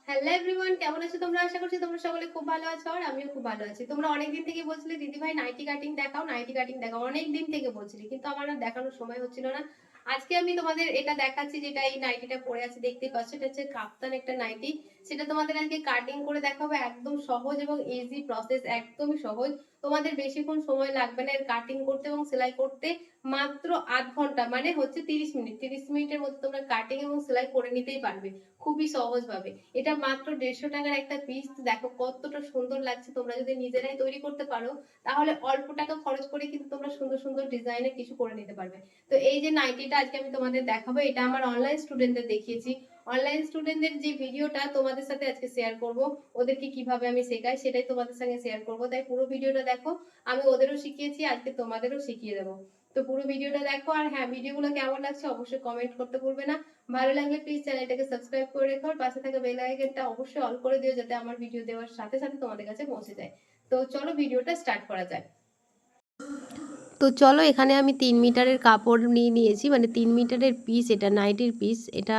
Hello everyone, কেমন আছো তোমরা? আশা করছি তোমরা সকলে খুব ভালো আছো আর আমিও খুব ভালো আছি। তোমরা অনেকদিন থেকে বলছিলে দিদি ভাই নাইটি কাটিং দেখাও, নাইটি কাটিং দেখাও। অনেকদিন থেকে বলছিলে, কিন্তু আমার আর দেখানোর সময় হচ্ছিল না। আজকে আমি তোমাদের এটা দেখাচ্ছি, যেটা এই নাইটিটা পরে আছে দেখতেই পাচ্ছ। এটা হচ্ছে কাপ্তান একটা নাইটি। সেটা তোমাদের আজকে কাটিং করে দেখাবো। একদম সহজ এবং ইজি প্রসেস, একদমই সহজ। তোমাদের বেশিক্ষণ সময় লাগবে না এর কাটিং করতে এবং সেলাই করতে। মাত্র আধ ঘন্টা, মানে হচ্ছে 30 মিনিট। 30 মিনিটের মধ্যে তোমরা কাটিং এবং সেলাই করে নিতেই পারবে খুবই সহজ ভাবে। এটা মাত্র 150 টাকার একটা পিস। দেখো কতটা সুন্দর লাগছে। তোমরা যদি নিজেরাই তৈরি করতে পারো তাহলে অল্প টাকা খরচ করে কিন্তু তোমরা সুন্দর সুন্দর ডিজাইনের কিছু করে নিতে পারবে। তো এই যে নাইটিটা আজকে আমি তোমাদের দেখাবো, এটা আমার অনলাইন স্টুডেন্টদের দেখিয়েছি। অনলাইন স্টুডেন্টদের যে ভিডিওটা তোমাদের সাথে আজকে শেয়ার করব, ওদেরকে কিভাবে আমি শেখাই সেটাই তোমাদের সঙ্গে শেয়ার করব। তাই পুরো ভিডিওটা দেখো। আমি ওদেরও শিখিয়েছি, আজকে তোমাদেরও শিখিয়ে দেবো। তো পুরো ভিডিওটা দেখো। আর হ্যাঁ, ভিডিওগুলো কেমন লাগছে অবশ্যই কমেন্ট করতে ভুলবে না। ভালো লাগলে প্লিজ চ্যানেলটাকে সাবস্ক্রাইব করে রেখো আর পাশে থাকা বেল আইকনটা অবশ্যই অন করে দিও, যাতে আমার ভিডিও দেওয়ার সাথে সাথে তোমাদের কাছে পৌঁছে যায়। তো চলো ভিডিওটা স্টার্ট করা যাক। তো চলো, এখানে আমি 3 মিটারের কাপড় নিয়ে নিয়েছি, মানে 3 মিটারের পিস। এটা নাইটির পিস। এটা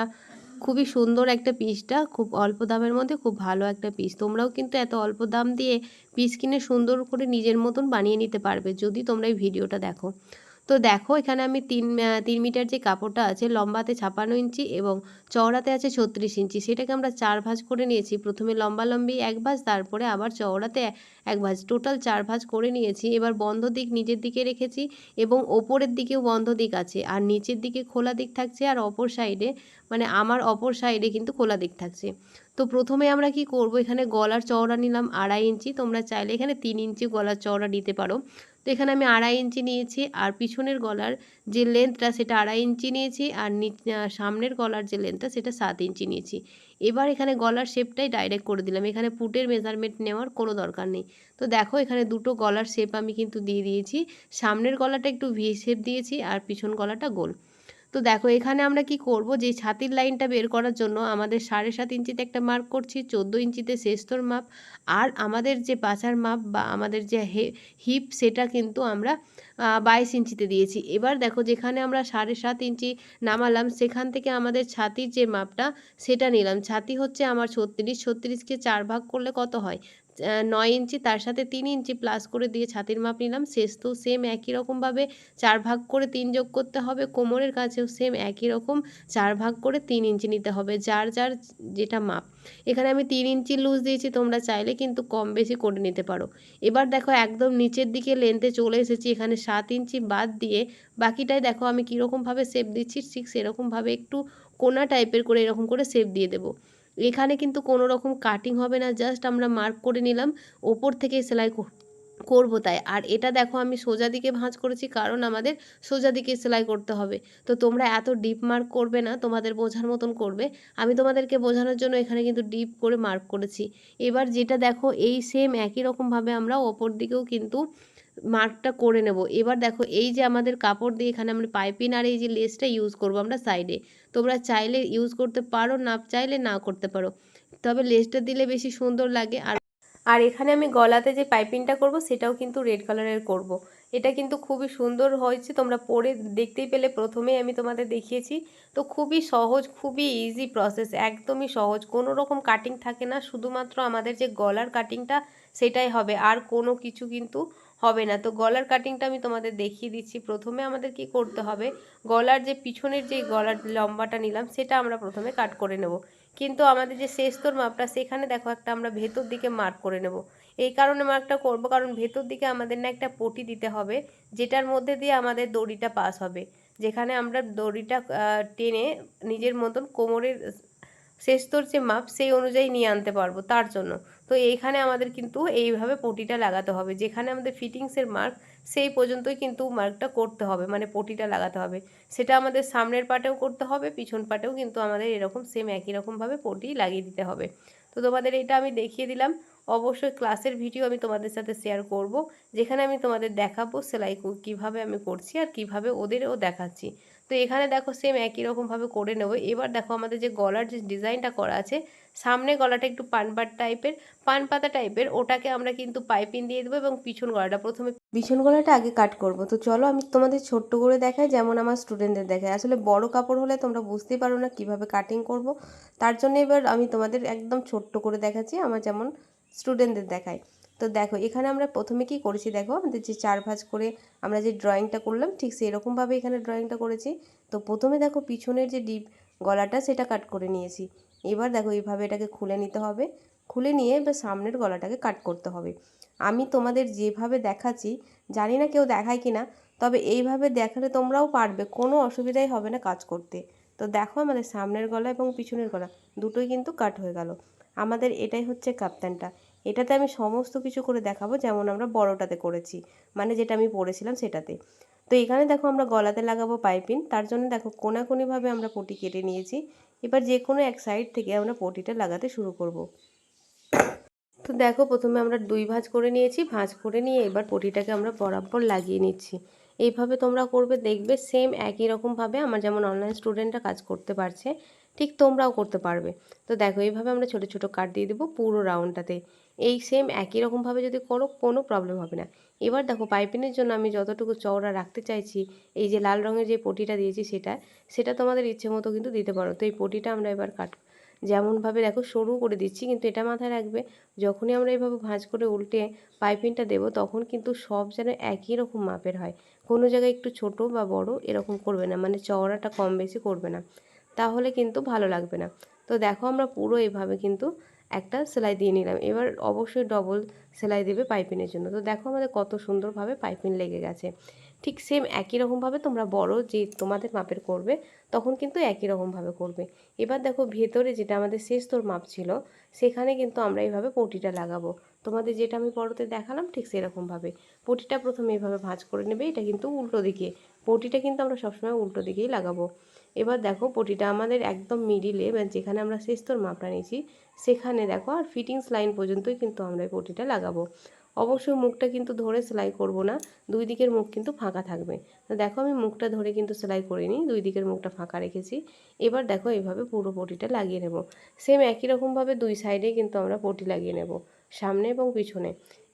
খুবই সুন্দর একটা পিসটা, খুব অল্প দামের মধ্যে খুব ভালো একটা পিস। তোমরাও কিন্তু এত অল্প দাম দিয়ে পিস কিনে সুন্দর করে নিজের মতন বানিয়ে নিতে পারবে যদি তোমরা এই ভিডিওটা দেখো। তো দেখো, এখানে আমি 3 মিটার যে কাপড়টা আছে, লম্বাতে 56 ইঞ্চি এবং চওড়াতে আছে 36 ইঞ্চি, সেটাকে আমরা 4 ভাঁজ করে নিয়েছি। প্রথমে লম্বালম্বি 1 ভাঁজ, তারপরে আবার চওড়াতে 1 ভাঁজ, টোটাল 4 ভাঁজ করে নিয়েছি। এবার বন্ধ দিক নিচের দিকে রেখেছি এবং ওপরের দিকেও বন্ধ দিক আছে, আর নিচের দিকে খোলা দিক থাকছে, আর অপর সাইডে, মানে আমার অপর সাইডে কিন্তু খোলা দিক থাকছে। তো প্রথমে আমরা কি করব, এখানে গলার চওড়া নিলাম 2.5 ইঞ্চি। তোমরা চাইলে এখানে 3 ইঞ্চি গলার চওড়া দিতে পারো। তো এখানে আমি 2.5 ইঞ্চি নিয়েছি, আর পিছনের গলার যে লেন্থটা সেটা 2.5 ইঞ্চি নিয়েছি, আর সামনের গলার যে লেন্থটা সেটা 7 ইঞ্চি নিয়েছি। এবার এখানে গলার শেপটাই ডাইরেক্ট করে দিলাম, এখানে পুটের মেজারমেন্ট নেওয়ার কোনো দরকার নেই। তো দেখো, এখানে দুটো গলার শেপ আমি কিন্তু দিয়ে দিয়েছি। সামনের গলাটা একটু ভি শেপ দিয়েছি আর পিছন গলাটা গোল। তো দেখো, এখানে আমরা কি করব, যে ছাতির লাইনটা বের করার জন্য আমাদের 7.5 ইঞ্চিতে একটা মার্ক করছি, 14 ইঞ্চিতে শেস্তর মাপ, আর আমাদের যে পাছার মাপ বা আমাদের যে হিপ সেটা কিন্তু আমরা 22 ইঞ্চিতে দিয়েছি। এবার দেখো, যেখানে আমরা 7.5 ইঞ্চি নামালাম সেখান থেকে আমাদের ছাতির যে মাপটা সেটা নিলাম। ছাতি হচ্ছে আমার 36, 36কে 4 ভাগ করলে কত হয়, 9 ইঞ্চি। তার সাথে 3 ইঞ্চি প্লাস করে দিয়ে ছাতির মাপ নিলাম। শেষ তো সেম একই রকমভাবে 4 ভাগ করে 3 যোগ করতে হবে। কোমরের কাছেও সেম একই রকম 4 ভাগ করে 3 ইঞ্চি নিতে হবে, যার যার যেটা মাপ। এখানে আমি 3 ইঞ্চি লুজ দিয়েছি, তোমরা চাইলে কিন্তু কম বেশি করে নিতে পারো। এবার দেখো, একদম নিচের দিকে লেন্থে চলে এসেছি। এখানে 7 ইঞ্চি বাদ দিয়ে বাকিটাই দেখো আমি কীরকমভাবে শেপ দিচ্ছি, ঠিক সেরকমভাবে একটু কোনা টাইপের করে এরকম করে শেপ দিয়ে দেবো। এখানে কিন্তু কোনো রকম কাটিং হবে না, জাস্ট আমরা মার্ক করে নিলাম, ওপর থেকে সেলাই করব তাই। আর এটা দেখো, আমি সোজা দিকে ভাঁজ করেছি কারণ আমাদের সোজা দিকে সেলাই করতে হবে। তো তোমরা এত ডিপ মার্ক করবে না, তোমাদের বোঝার মতন করবে। আমি তোমাদেরকে বোঝানোর জন্য এখানে কিন্তু ডিপ করে মার্ক করেছি। এবার যেটা দেখো, এই সেম একই রকমভাবে আমরা ওপর দিকেও কিন্তু মার্কটা করে নেব। এবার দেখো, এই যে আমাদের কাপড় দিয়ে এখানে আমরা পাইপিং আর এই যে লেসটা ইউজ করব আমরা সাইডে। তোমরা চাইলে ইউজ করতে পারো, না চাইলে না করতে পারো, তবে লেসটা দিলে বেশি সুন্দর লাগে। আর এখানে আমি গলাতে যে পাইপিংটা করব সেটাও কিন্তু রেড কালারের করব। এটা কিন্তু খুবই সুন্দর হয়েছে, তোমরা পরে দেখতেই পেলে, প্রথমেই আমি তোমাদের দেখিয়েছি। তো খুবই সহজ, খুবই ইজি প্রসেস, একদমই সহজ, কোনো রকম কাটিং থাকে না, শুধুমাত্র আমাদের যে গলার কাটিংটা সেটাই হবে, আর কোনো কিছু কিন্তু হবে না। তো গলার কাটিংটা আমি তোমাদের দেখিয়ে দিচ্ছি। প্রথমে আমাদের কি করতে হবে, গলার যে পিছনের যে গলার লম্বাটা নিলাম সেটা আমরা প্রথমে কাট করে নেব। কিন্তু আমাদের যে শেস্তর মাপটা সেখানে দেখো একটা আমরা ভেতর দিকে মার্ক করে নেব। এই কারণে মার্কটা করব কারণ ভেতর দিকে আমাদের না একটা পটি দিতে হবে, যেটার মধ্যে দিয়ে আমাদের দড়িটা পাস হবে, যেখানে আমরা দড়িটা টেনে নিজের মতন কোমরের শেস্তর যে মাপ সেই অনুযায়ী নিয়ে আনতে পারবো তার জন্য। তো এইখানে আমাদের কিন্তু এইভাবে পটিটা লাগাতে হবে, যেখানে আমাদের ফিটিংসের মার্ক সেই পর্যন্তই কিন্তু মার্কটা করতে হবে, মানে পটিটা লাগাতে হবে। সেটা আমাদের সামনের পাটেও করতে হবে, পিছন পাটেও কিন্তু আমাদের এরকম সেম একই রকমভাবে পটি লাগিয়ে দিতে হবে। তো তোমাদের এটা আমি দেখিয়ে দিলাম। অবশ্যই ক্লাসের ভিডিও আমি তোমাদের সাথে শেয়ার করব, যেখানে আমি তোমাদের দেখাবো সেলাই কীভাবে আমি করছি আর কিভাবে ওদেরও দেখাচ্ছি। তো এখানে দেখো সেম একই রকমভাবে করে নেব। এবার দেখো আমাদের যে গলার যে ডিজাইনটা করা আছে, সামনে গলাটা একটু পান পাতা টাইপের, ওটাকে আমরা কিন্তু পাইপিং দিয়ে দেবো এবং পিছন গলাটা আগে কাট করব। তো চলো আমি তোমাদের ছোট্ট করে দেখাই, যেমন আমার স্টুডেন্টদের দেখাই। আসলে বড় কাপড় হলে তোমরা বুঝতেই পারো না কিভাবে কাটিং করব, তার জন্য এবার আমি তোমাদের একদম ছোট্ট করে দেখাচ্ছি, আমার যেমন স্টুডেন্টদের দেখাই। তো দেখো এখানে আমরা প্রথমে কি করেছি, দেখো আমাদের যে 4 ভাঁজ করে আমরা যে ড্রয়িংটা করলাম ঠিক সেই রকমভাবে এখানে ড্রয়িংটা করেছি। তো প্রথমে দেখো পিছনের যে ডিপ গলাটা সেটা কাট করে নিয়েছি। এবার দেখো এইভাবে এটাকে খুলে নিতে হবে, খুলে নিয়ে এবার সামনের গলাটাকে কাট করতে হবে। আমি তোমাদের যেভাবে দেখাচ্ছি, জানি না কেউ দেখায় কি না, তবে এইভাবে দেখালে তোমরাও পারবে, কোনো অসুবিধাই হবে না কাজ করতে। তো দেখো আমাদের সামনের গলা এবং পিছনের গলা দুটোই কিন্তু কাট হয়ে গেল। আমাদের এটাই হচ্ছে কাপ্তানটা। এটাতে আমি সমস্ত কিছু করে দেখাবো, যেমন আমরা বড়টাতে করেছি, মানে যেটা আমি পরেছিলাম সেটাতে। তো এখানে দেখো আমরা গলাতে লাগাবো পাইপিং, তার জন্য দেখো কোনাকুনিভাবে আমরা পটি কেটে নিয়েছি। এবার যে কোনো এক সাইড থেকে আমরা পটিটা লাগাতে শুরু করব। তো দেখো প্রথমে আমরা 2 ভাঁজ করে নিয়েছি, ভাঁজ করে নিয়ে এবার পটিটাকে আমরা বরাবর লাগিয়ে নিচ্ছি। এইভাবে তোমরা করবে, দেখবে সেম একই রকমভাবে আমার যেমন অনলাইন স্টুডেন্টরা কাজ করতে পারছে, ঠিক তোমরাও করতে পারবে। তো দেখো এইভাবে আমরা ছোটো ছোটো কাট দিয়ে দেবো পুরো রাউন্ডটাতে। এই সেম একই রকমভাবে যদি করো কোনো প্রবলেম হবে না। এবার দেখো পাইপিংয়ের জন্য আমি যতটুকু চওড়া রাখতে চাইছি, এই যে লাল রঙের যে পটিটা দিয়েছি সেটা তোমাদের ইচ্ছে মতো কিন্তু দিতে পারো। তো এই পটিটা আমরা এবার যেমনভাবে দেখো সরু করে দিচ্ছি, কিন্তু এটা মাথায় রাখবে যখনই আমরা এইভাবে ভাঁজ করে উল্টে পাইপিংটা দেবো তখন কিন্তু সব যেন একই রকম মাপের হয়, কোনো জায়গায় একটু ছোট বা বড় এরকম করবে না, মানে চওড়াটা কম বেশি করবে না, তাহলে কিন্তু ভালো লাগবে না। তো দেখো আমরা পুরো এইভাবে কিন্তু একটা সেলাই দিয়ে নিলাম। এবার অবশ্যই ডবল সেলাই দেবে পাইপিংয়ের জন্য। তো দেখো আমাদের কত সুন্দরভাবে পাইপিং লেগে গেছে। ঠিক সেম একই রকমভাবে তোমরা বড় যে তোমাদের মাপের করবে তখন কিন্তু একই রকমভাবে করবে। এবার দেখো ভেতরে যেটা আমাদের শেষতোর মাপ ছিল সেখানে কিন্তু আমরা এইভাবে পটিটা লাগাবো। তোমাদের যেটা আমি পরতে দেখালাম ঠিক সেরকমভাবে পটিটা প্রথমে এইভাবে ভাঁজ করে নেবে। এটা কিন্তু উল্টো দিকে, পটিটা কিন্তু আমরা সবসময় উল্টো দিকেই লাগাবো। এবার দেখো পটিটা আমাদের একদম মিডিলে, যেখানে আমরা শেষতোর মাপটা নিয়েছি সেখানে দেখো আর ফিটিংস লাইন পর্যন্তই কিন্তু আমরা এই পটিটা লাগাবো। অবশ্যই মুখটা কিন্তু ধরে সেলাই করব না, দুই দিকের মুখ কিন্তু ফাঁকা থাকবে। তো দেখো আমি মুখটা ধরে কিন্তু সেলাই করিনি, দুই দিকের মুখটা ফাঁকা রেখেছি। এবার দেখো এইভাবে পুরো পটিটা লাগিয়ে নেব। সেম একই রকমভাবে দুই সাইডে কিন্তু আমরা পটি লাগিয়ে নেব, সামনে এবং পিছনে।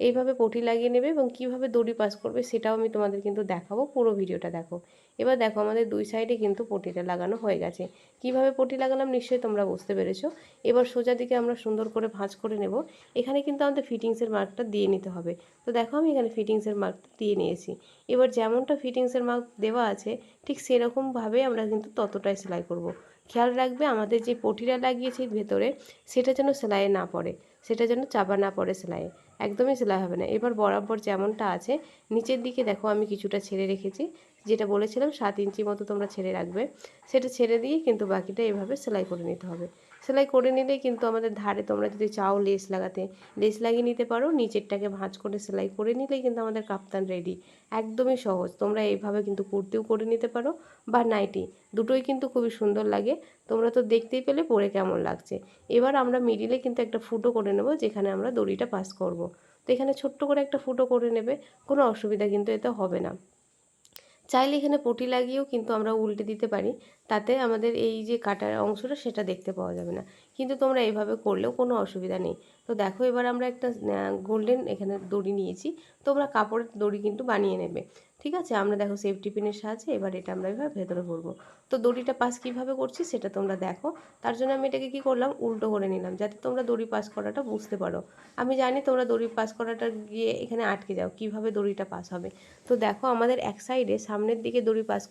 এইভাবে পটি লাগিয়ে নেবে এবং কিভাবে দড়ি পাস করবে সেটাও আমি তোমাদের কিন্তু দেখাবো, পুরো ভিডিওটা দেখো। এবার দেখো আমাদের দুই সাইডে কিন্তু পটিটা লাগানো হয়ে গেছে। কিভাবে পটি লাগালাম নিশ্চয়ই তোমরা বুঝতে পেরেছো। এবার সোজা দিকে আমরা সুন্দর করে ভাঁজ করে নেব। এখানে কিন্তু আমাদের ফিটিংসের মার্কটা দিয়ে নিতে হবে। তো দেখো আমি এখানে ফিটিংসের মার্কটা দিয়ে নিয়েছি। এবার যেমনটা ফিটিংসের মার্ক দেওয়া আছে ঠিক সেরকমভাবে আমরা কিন্তু ততটাই সেলাই করব। খেয়াল রাখবে আমাদের যে পটিটা লাগিয়েছি ভেতরে সেটা যেন সেলাইয়ে না পড়ে, সেটা যেন চাপা না পড়ে সেলাইয়ে, একদমই সেলাই হবে না। এবার বরাবর যেমনটা আছে নিচের দিকে দেখো আমি কিছুটা ছেড়ে রেখেছি, যেটা বলেছিলাম 7 ইঞ্চি মতো তোমরা ছেড়ে রাখবে, সেটা ছেড়ে দিয়ে কিন্তু বাকিটা এভাবে সেলাই করে নিতে হবে। সেলাই করে নিলেই কিন্তু আমাদের ধারে তোমরা যদি চাও লেস লাগাতে লেস লাগিয়ে নিতে পারো, নিচেরটাকে ভাঁজ করে সেলাই করে নিলেই কিন্তু আমাদের কাপ্তান রেডি। একদমই সহজ, তোমরা এইভাবে কিন্তু কুর্তিও করে নিতে পারো বা নাইটি, দুটোই কিন্তু খুবই সুন্দর লাগে। তোমরা তো দেখতেই পেলে পরে কেমন লাগছে। এবার আমরা মিডিলে কিন্তু একটা ফুটো করে নেব, যেখানে আমরা দড়িটা পাস করব। তো এখানে ছোট্ট করে একটা ফুটো করে নেবে, কোনো অসুবিধা কিন্তু এতে হবে না। চাইলে এখানে পটি লাগিয়েও কিন্তু আমরা উল্টে দিতে পারি, তাতে আমাদের এই যে কাটার অংশটা সেটা দেখতে পাওয়া যাবে না, কিন্তু তোমরা এইভাবে করলেও কোনো অসুবিধা নেই। তো দেখো এবার আমরা একটা গোল্ডেন এখানে দড়ি নিয়েছি, তোমরা কাপড়ের দড়ি কিন্তু বানিয়ে নেবে। ঠিক আছে, আমরা দেখো সেফটি পিনের সাহায্যে এবার এটা আমরা এভাবে ভেতরে ভরবো। তো দড়িটা পাস কীভাবে করছি সেটা তোমরা দেখো। তার জন্য আমি এটাকে কী করলাম, উল্টো করে নিলাম, যাতে তোমরা দড়ি পাস করাটা বুঝতে পারো। আমি জানি তোমরা দড়ি পাস করাটা গিয়ে এখানে আটকে যাও, কীভাবে দড়িটা পাস হবে। তো দেখো আমাদের এক সাইডে সামনের দিকে দড়ি পাস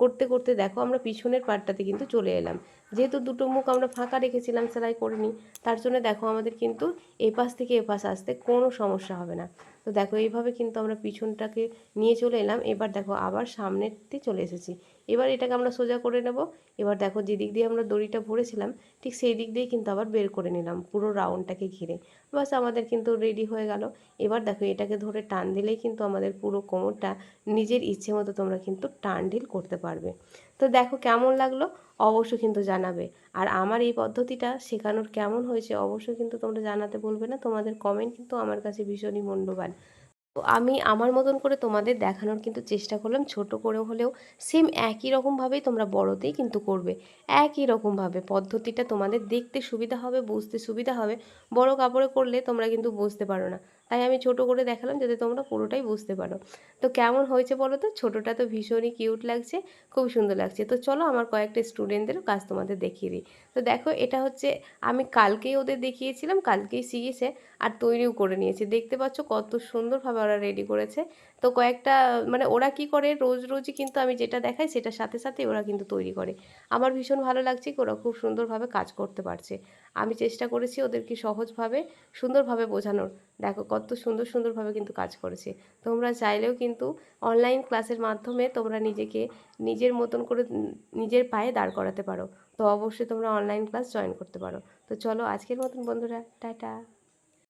করতে করতে দেখো আমরা পিছনের পার্টটাতে কিন্তু চলে এলাম। যেহেতু দুটো মুখ আমরা ফাঁকা রেখেছিলাম সেলাই করে নিই, তার জন্য দেখো আমাদের কিন্তু এপাশ থেকে এপাশ আসতে কোনো সমস্যা হবে না। তো দেখো এইভাবে কিন্তু আমরা পিছনটাকে নিয়ে চলে এলাম। এবার দেখো আবার সামনেতে চলে এসেছি। এবার এটাকে আমরা সোজা করে নেব। এবার দেখো যে দিক দিয়ে আমরা দড়িটা ভরেছিলাম ঠিক সেই দিক দিয়ে কিন্তু আবার বের করে নিলাম পুরো রাউন্ডটাকে ঘিরে। বাস আমাদের কিন্তু রেডি হয়ে গেল। এবার দেখো এটাকে ধরে টান দিলেই কিন্তু আমাদের পুরো কোমরটা নিজের ইচ্ছে মতো তোমরা কিন্তু টান ঢিল করতে পারবে। তো দেখো কেমন লাগলো অবশ্যই কিন্তু জানাবে। আর আমার এই পদ্ধতিটা শেখানোর কেমন হয়েছে অবশ্যই কিন্তু তোমরা জানাতে বলবে না, তোমাদের কমেন্ট কিন্তু আমার কাছে ভীষণই মূল্যবান। তো আমি আমার মতন করে তোমাদের দেখানোর কিন্তু চেষ্টা করলাম, ছোট করে হলেও সেম একই রকমভাবেই তোমরা বড়তেই কিন্তু করবে। একই রকমভাবে পদ্ধতিটা তোমাদের দেখতে সুবিধা হবে, বুঝতে সুবিধা হবে। বড় কাপড়ে করলে তোমরা কিন্তু বুঝতে পারো না, তাই আমি ছোট করে দেখালাম যাতে তোমরা পুরোটাই বুঝতে পারো। তো কেমন হয়েছে বলো তো? ছোটোটা তো ভীষণই কিউট লাগছে, খুব সুন্দর লাগছে। তো চলো আমার কয়েকটা স্টুডেন্টদেরও কাজ তোমাদের দেখিয়ে দিই। তো দেখো, এটা হচ্ছে আমি কালকেই ওদের দেখিয়েছিলাম, কালকেই শিখেছে আর তৈরিও করে নিয়েছে। দেখতে পাচ্ছ কত সুন্দরভাবে ওরা রেডি করেছে। তো কয়েকটা মানে ওরা কি করে রোজ রোজই কিন্তু আমি যেটা দেখাই সেটার সাথে সাথে ওরা কিন্তু তৈরি করে। আমার ভীষণ ভালো লাগছে কি ওরা খুব সুন্দরভাবে কাজ করতে পারছে। আমি চেষ্টা করেছি ওদেরকে সহজভাবে সুন্দরভাবে বোঝানোর। দেখো কত সুন্দর সুন্দরভাবে কিন্তু কাজ করেছে। তোমরা চাইলেও কিন্তু অনলাইন ক্লাসের মাধ্যমে তোমরা নিজেকে নিজের মতন করে নিজের পায়ে দাঁড় করাতে পারো। তো অবশ্যই তোমরা অনলাইন ক্লাস জয়েন করতে পারো। তো চলো আজকের মতন বন্ধুরা, টাটা।